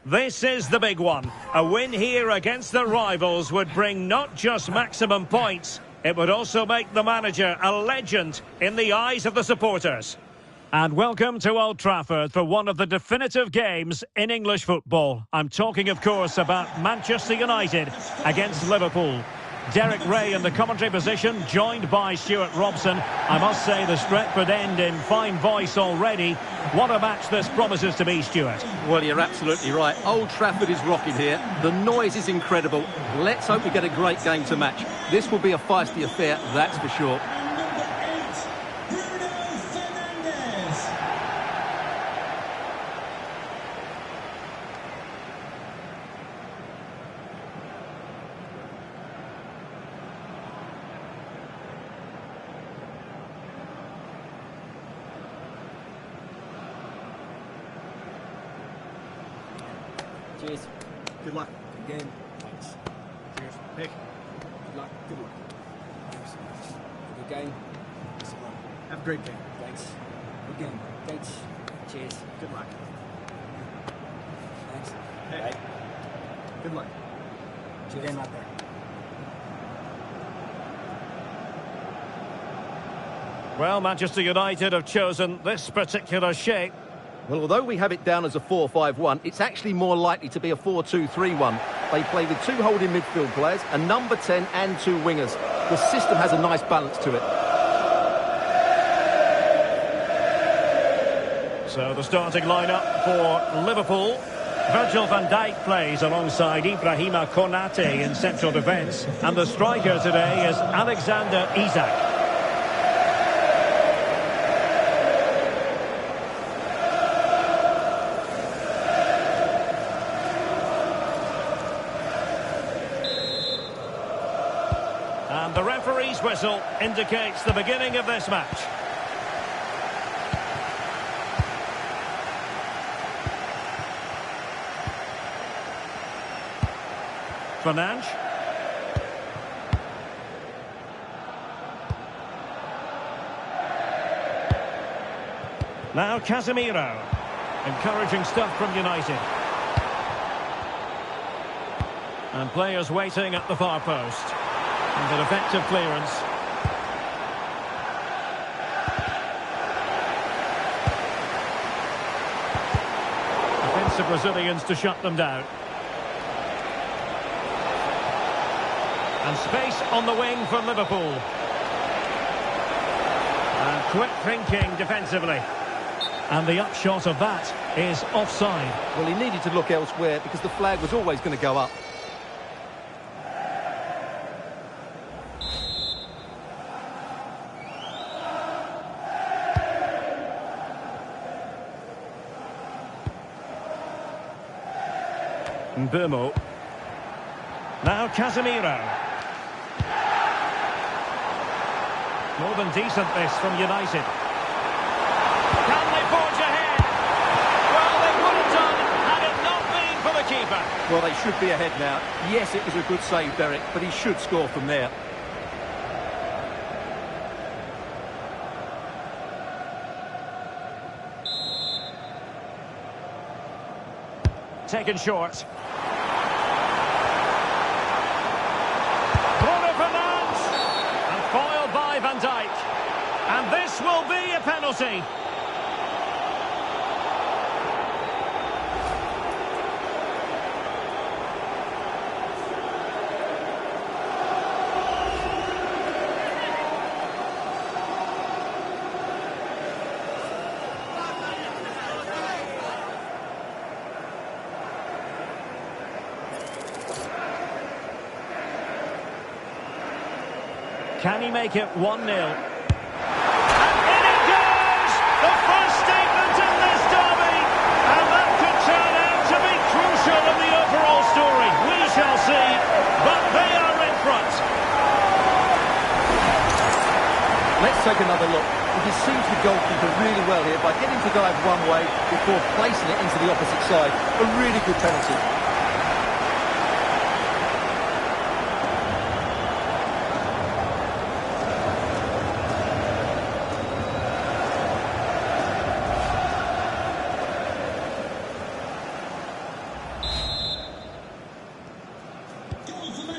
This is the big one. A win here against the rivals would bring not just maximum points, it would also make the manager a legend in the eyes of the supporters. And welcome to Old Trafford for one of the definitive games in English football. I'm talking, of course, about Manchester United against Liverpool. Derek Ray in the commentary position, joined by Stuart Robson. I must say the Stretford end in fine voice already. What a match this promises to be, Stuart. Well, you're absolutely right. Old Trafford is rocking here. The noise is incredible. Let's hope we get a great game to match. This will be a feisty affair, that's for sure. Cheers. Good luck. Good game. Thanks. Cheers. Nick. Good luck. Good luck. Thanks. Good game. Have a great game. Thanks. Good game. Thanks. Cheers. Good luck. Thanks. Hey. Bye. Good luck. Good game out there. Well, Manchester United have chosen this particular shape. Well, although we have it down as a 4-5-1, it's actually more likely to be a 4-2-3-1. They play with two holding midfield players, a number 10 and two wingers. The system has a nice balance to it. So the starting lineup for Liverpool. Virgil van Dijk plays alongside Ibrahima Konate in central defence. And the striker today is Alexander Isak. And the referee's whistle indicates the beginning of this match. Fernandes. Now Casemiro. Encouraging stuff from United. And players waiting at the far post. And an effective clearance. Defensive Brazilians to shut them down. And space on the wing for Liverpool. And quick thinking defensively. And the upshot of that is offside. Well, he needed to look elsewhere because the flag was always going to go up. Burmo. Now Casemiro. More than decent this from United. Can they forge ahead? Well, they would have done had it not been for the keeper. Well, they should be ahead now. Yes, it was a good save, Derek, but he should score from there. Taken short. Foiled by Van Dijk. And this will be a penalty. Can he make it 1-0? And in it goes! The first statement in this derby! And that could turn out to be crucial in the overall story. We shall see, but they are in front. Let's take another look. He deceives the goalkeeper really well here by getting to dive one way before placing it into the opposite side. A really good penalty.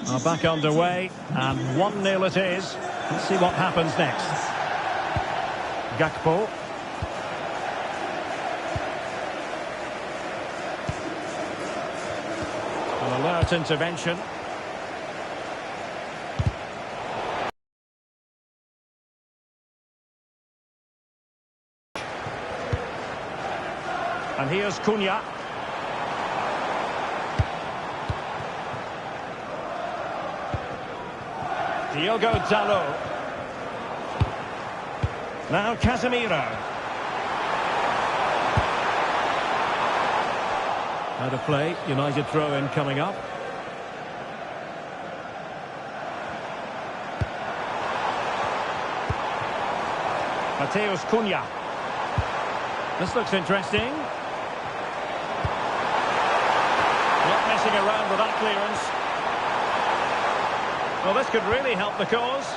Are back underway, and 1-0 it is. Let's see what happens next. Gakpo. An alert intervention. And here's Cunha. Diogo Dalot. Now Casemiro. Out of play, United throw-in coming up. Mateus Cunha. This looks interesting. Not messing around with that clearance. Well, this could really help the cause.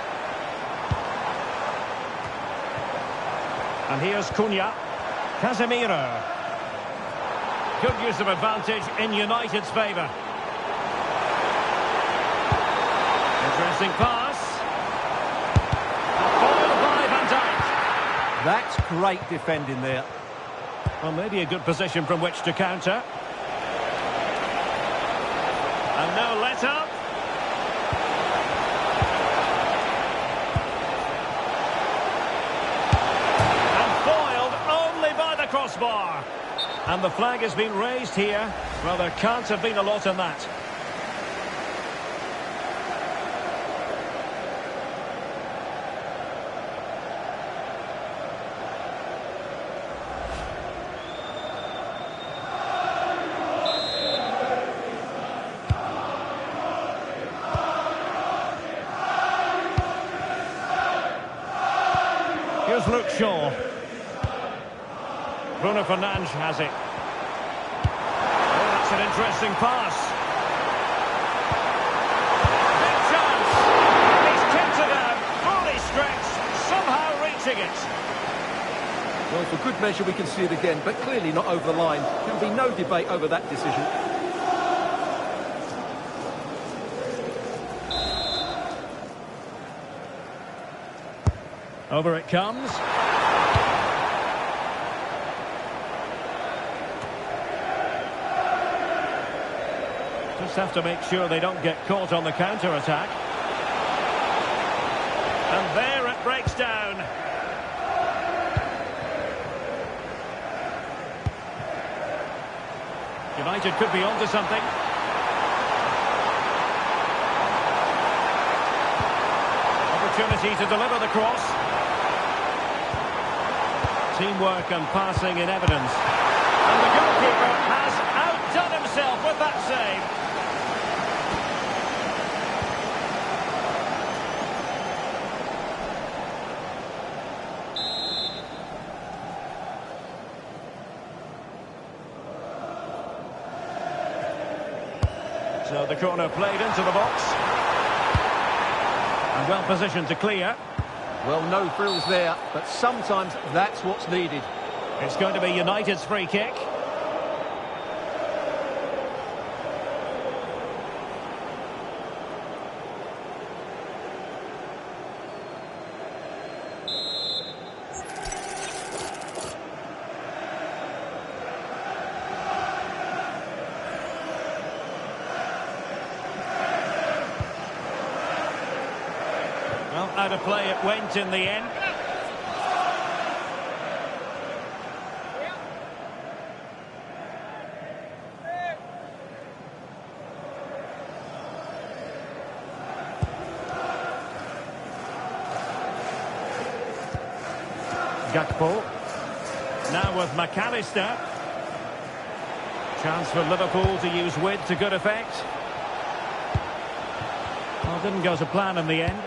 And here's Cunha. Casemiro. Good use of advantage in United's favour. Interesting pass. Foiled by Van Dijk. That's great defending there. Well, maybe a good position from which to counter. And no let-up. Crossbar. And the flag has been raised here. Well, there can't have been a lot in that. Here's Luke Shaw. Bruno Fernandes has it. Oh, that's an interesting pass. Big chance. He's kicked it out. Fully stretched. Somehow reaching it. Well, for good measure, we can see it again, but clearly not over the line. There can be no debate over that decision. Over it comes. Just have to make sure they don't get caught on the counter-attack. And there it breaks down. United could be onto something. Opportunity to deliver the cross. Teamwork and passing in evidence. And the goalkeeper has outdone himself with that save. So the corner played into the box. And well positioned to clear. Well, no frills there, but sometimes that's what's needed. It's going to be United's free kick. Well, out of play it went in the end. Gakpo. Now with McAllister. Chance for Liverpool to use width to good effect. Well, didn't go to plan in the end.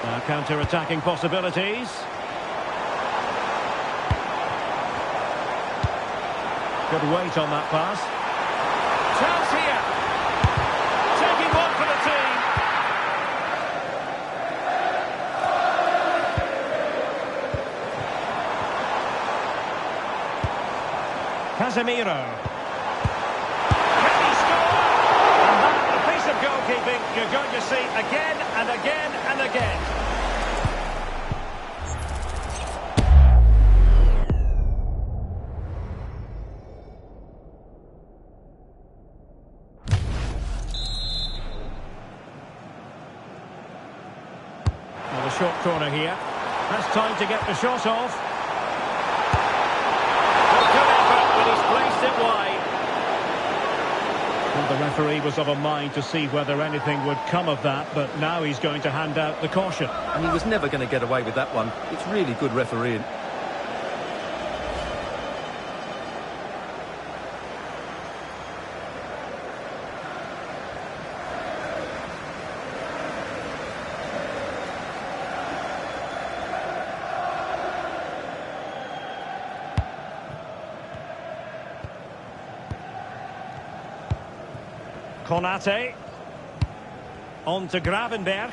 Now counter-attacking possibilities. Good weight on that pass. Chance here. Taking one for the team. Casemiro. Can he score? And that short corner here. Has time to get the shot off. Good effort, but he's placed it wide. Well, the referee was of a mind to see whether anything would come of that, but now he's going to hand out the caution. And he was never going to get away with that one. It's really good refereeing. Konate. On to Gravenberg.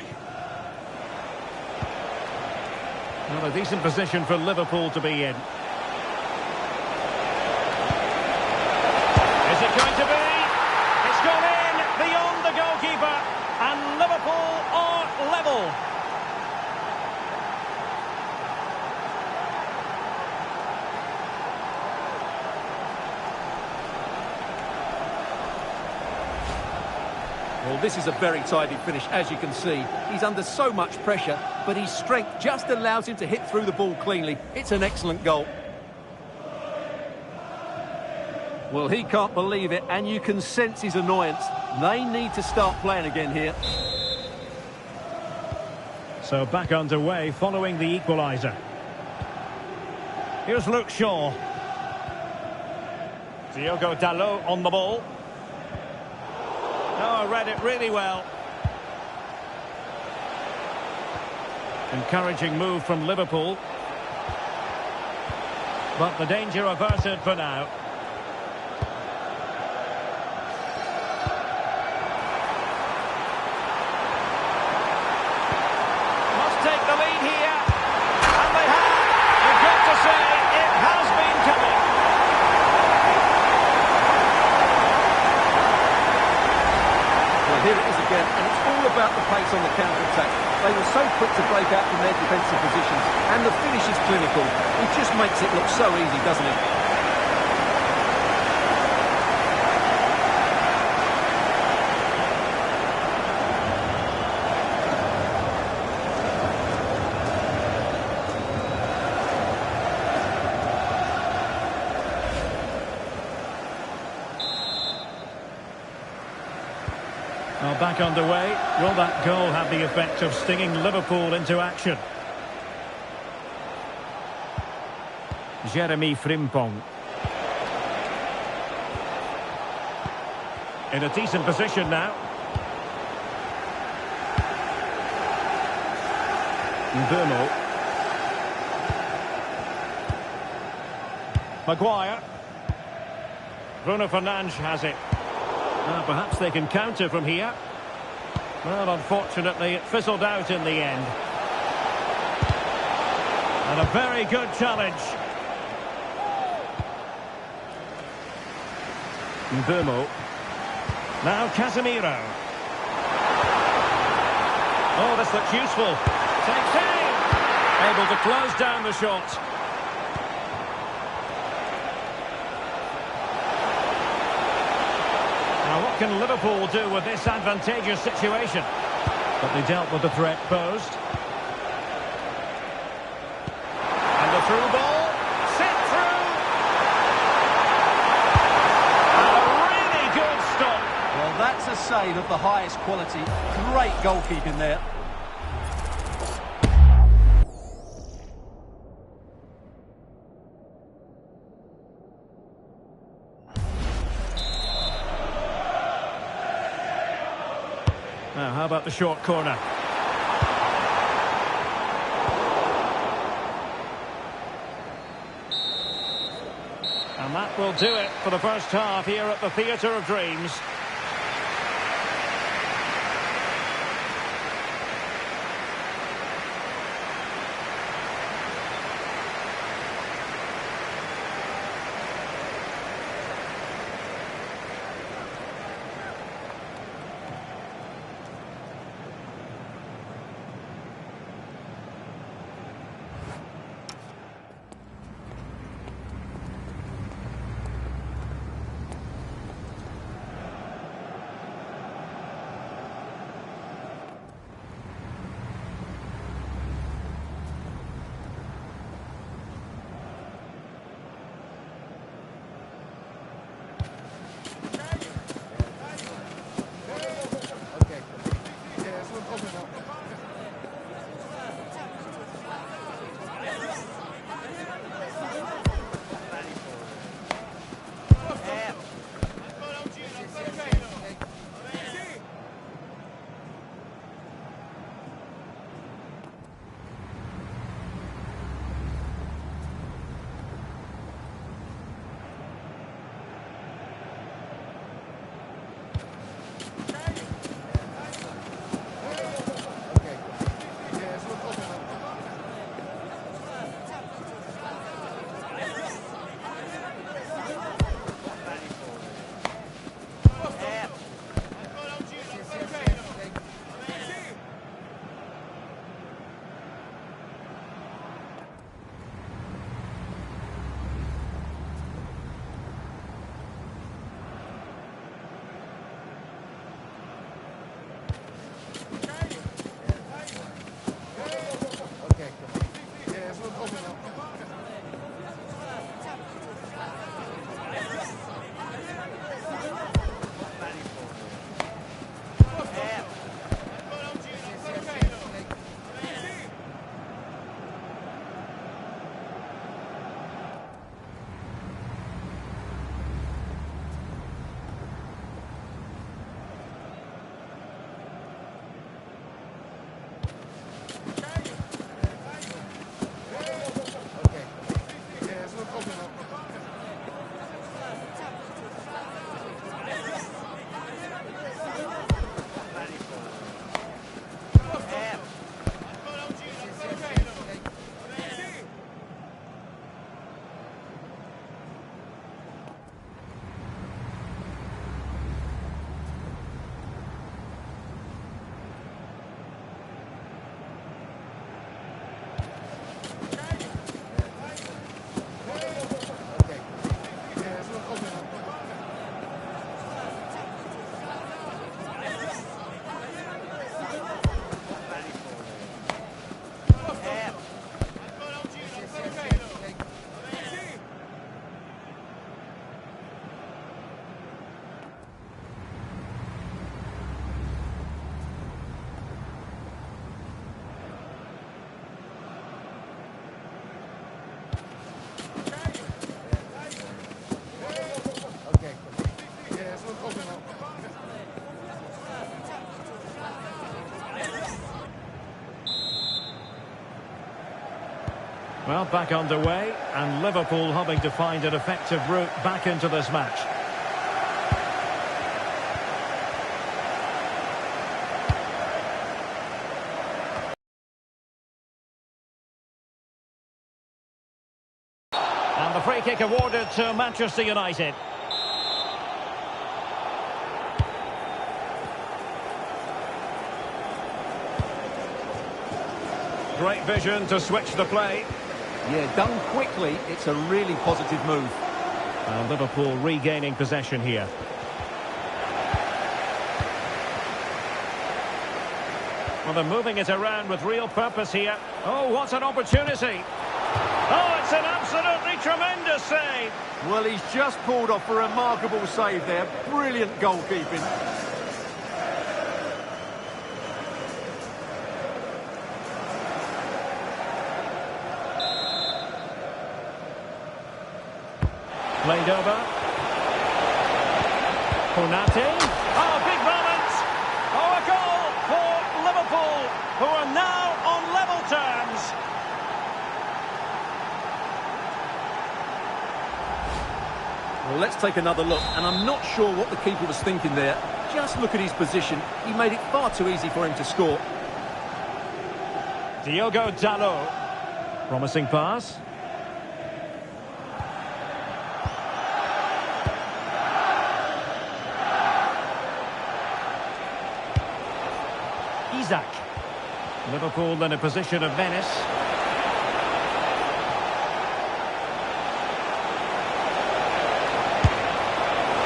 Well, a decent position for Liverpool to be in. Is it going to be? It's gone in beyond the goalkeeper. And Liverpool are level. Well, this is a very tidy finish, as you can see. He's under so much pressure, but his strength just allows him to hit through the ball cleanly. It's an excellent goal. Well, he can't believe it, and you can sense his annoyance. They need to start playing again here. So back underway following the equaliser. Here's Luke Shaw. Diogo Dalot on the ball. Oh, read it really well. Encouraging move from Liverpool. But the danger averted for now. Must take the lead here. And they have. You've got to say, it has been coming. Here it is again, and it's all about the pace on the counter-attack. They were so quick to break out from their defensive positions, and the finish is clinical. He just makes it look so easy, doesn't he? Well, back underway. Will that goal have the effect of stinging Liverpool into action? Jeremy Frimpong. In a decent position now. Mbumo. Maguire. Bruno Fernandes has it. Perhaps they can counter from here. Well, unfortunately, it fizzled out in the end. And a very good challenge. Mbumo. Now Casemiro. Oh, this looks useful. Takes aim. Able to close down the shot. Now, what can Liverpool do with this advantageous situation? But they dealt with the threat posed. And the through ball. Sent through. And a really good stop. Well, that's a save of the highest quality. Great goalkeeping there. Now, how about the short corner? And that will do it for the first half here at the Theatre of Dreams. Well, back underway, and Liverpool hoping to find an effective route back into this match. And the free kick awarded to Manchester United. Great vision to switch the play. Yeah, done quickly. It's a really positive move. And Liverpool regaining possession here. Well, they're moving it around with real purpose here. Oh, what an opportunity. Oh, it's an absolutely tremendous save. Well, he's just pulled off a remarkable save there. Brilliant goalkeeping. Played over. Konate. Oh, big moment. Oh, a goal for Liverpool, who are now on level terms. Well, let's take another look, and I'm not sure what the keeper was thinking there. Just look at his position. He made it far too easy for him to score. Diogo Dalot. Promising pass. Isaac. Liverpool in a position of menace.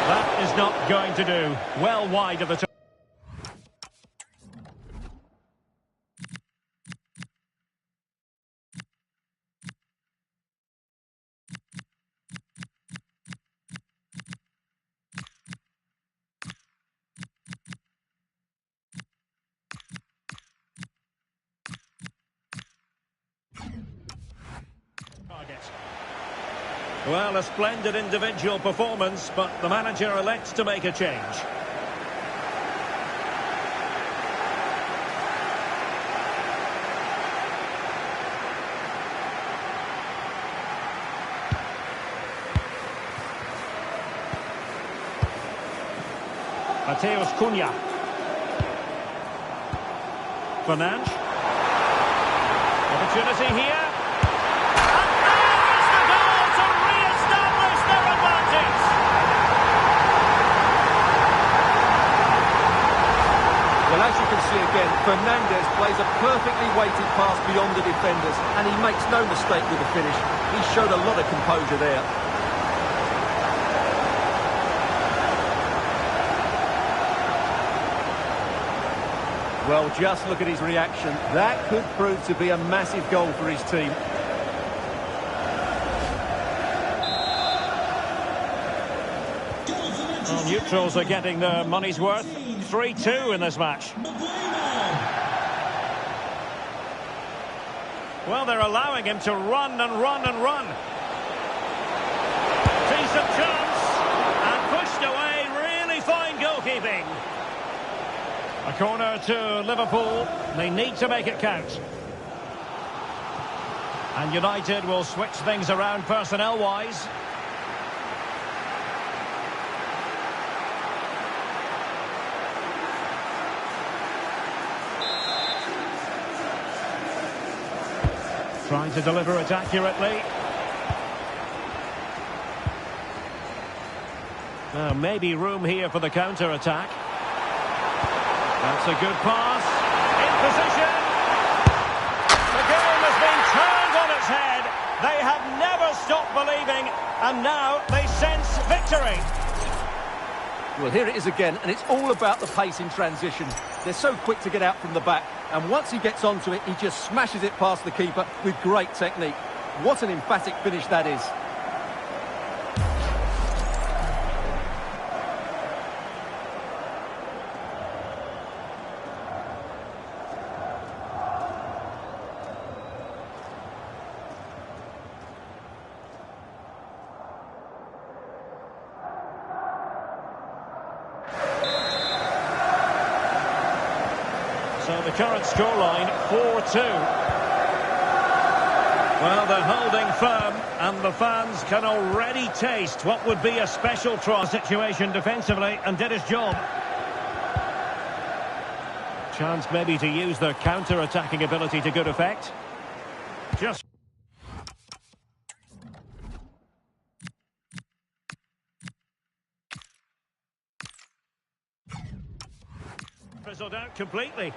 That is not going to do. Well wide of the top. Well, a splendid individual performance, but the manager elects to make a change. Mateus Cunha. Fernandes. Opportunity here. Well, as you can see again, Fernandes plays a perfectly weighted pass beyond the defenders, and he makes no mistake with the finish. He showed a lot of composure there. Well, just look at his reaction. That could prove to be a massive goal for his team. Well, neutrals are getting their money's worth. 3-2 in this match. Well, they're allowing him to run and run and run. Decent chance. And pushed away. Really fine goalkeeping. A corner to Liverpool. They need to make it count. And United will switch things around personnel-wise. Trying to deliver it accurately. Maybe room here for the counter-attack. That's a good pass. In position. The game has been turned on its head. They have never stopped believing, and now they sense victory. Well, here it is again, and it's all about the pace in transition. They're so quick to get out from the back, and once he gets onto it, he just smashes it past the keeper with great technique. What an emphatic finish that is. So the current scoreline, 4-2. Well, they're holding firm, and the fans can already taste what would be a special situation defensively, and did his job. Chance maybe to use their counter-attacking ability to good effect. Just... fizzled out completely.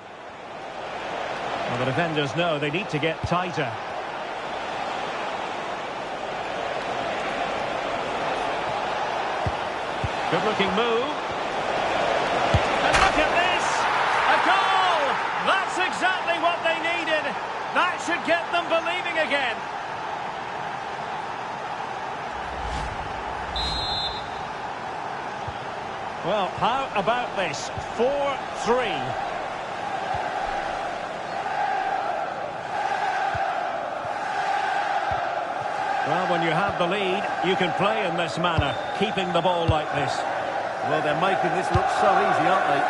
Well, the defenders know they need to get tighter. Good-looking move. And look at this! A goal! That's exactly what they needed. That should get them believing again. Well, how about this? 4-3. Well, when you have the lead, you can play in this manner, keeping the ball like this. Well, they're making this look so easy, aren't they?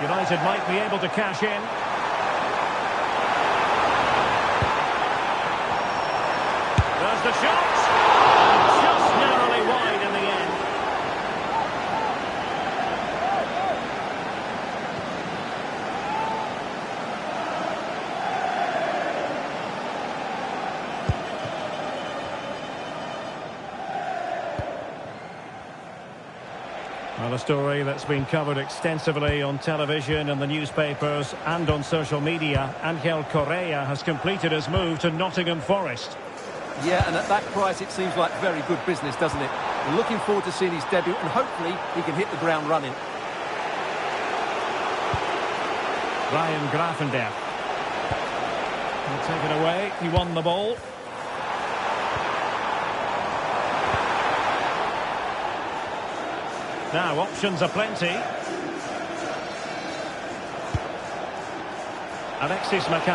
United might be able to cash in. There's the shot! And just narrowly wide in the end. Well, a story that's been covered extensively on television and the newspapers and on social media. Angel Correa has completed his move to Nottingham Forest. Yeah, and at that price it seems like very good business, doesn't it? We're looking forward to seeing his debut and hopefully he can hit the ground running. Ryan Grafendorf. He'll take it away. He won the ball. Now, options are plenty. Alexis McAllister.